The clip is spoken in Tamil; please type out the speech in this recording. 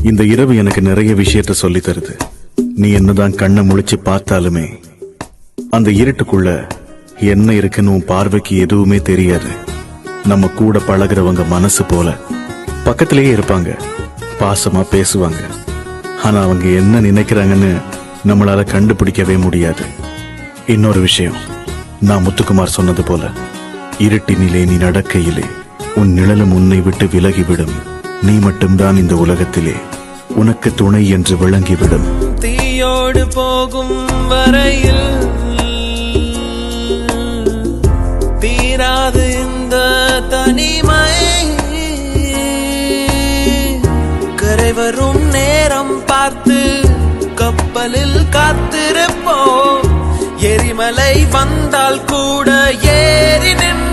இந்த இரவு எனக்கு நிறைய விஷயத்த சொல்லி தருது. நீ என்னதான் கண்ணை முழிச்சு பார்த்தாலுமே அந்த இருட்டுக்குள்ள என்ன இருக்குன்னு உன் பார்வைக்கு எதுவுமே தெரியாது. நம்ம கூட பழகிறவங்க மனசு போல பக்கத்திலேயே இருப்பாங்க, பாசமா பேசுவாங்க. ஆனா அவங்க என்ன நினைக்கிறாங்கன்னு நம்மளால கண்டுபிடிக்கவே முடியாது. இன்னொரு விஷயம், நான் முத்துக்குமார் சொன்னது போல, இருட்டினிலே நீ நடக்கையிலே உன் நிழலும் உன்னை விட்டு விலகிவிடும். நீ மட்டும்தான் இந்த உலகத்திலே உனக்கு துணை என்று விளங்கிவிடும். தீயோடு போகும் வரையில் தீராது இந்த தனிமை. கரை வரும் நேரம் பார்த்து கப்பலில் காத்திருப்போம். எரிமலை வந்தால் கூட ஏறி நின்று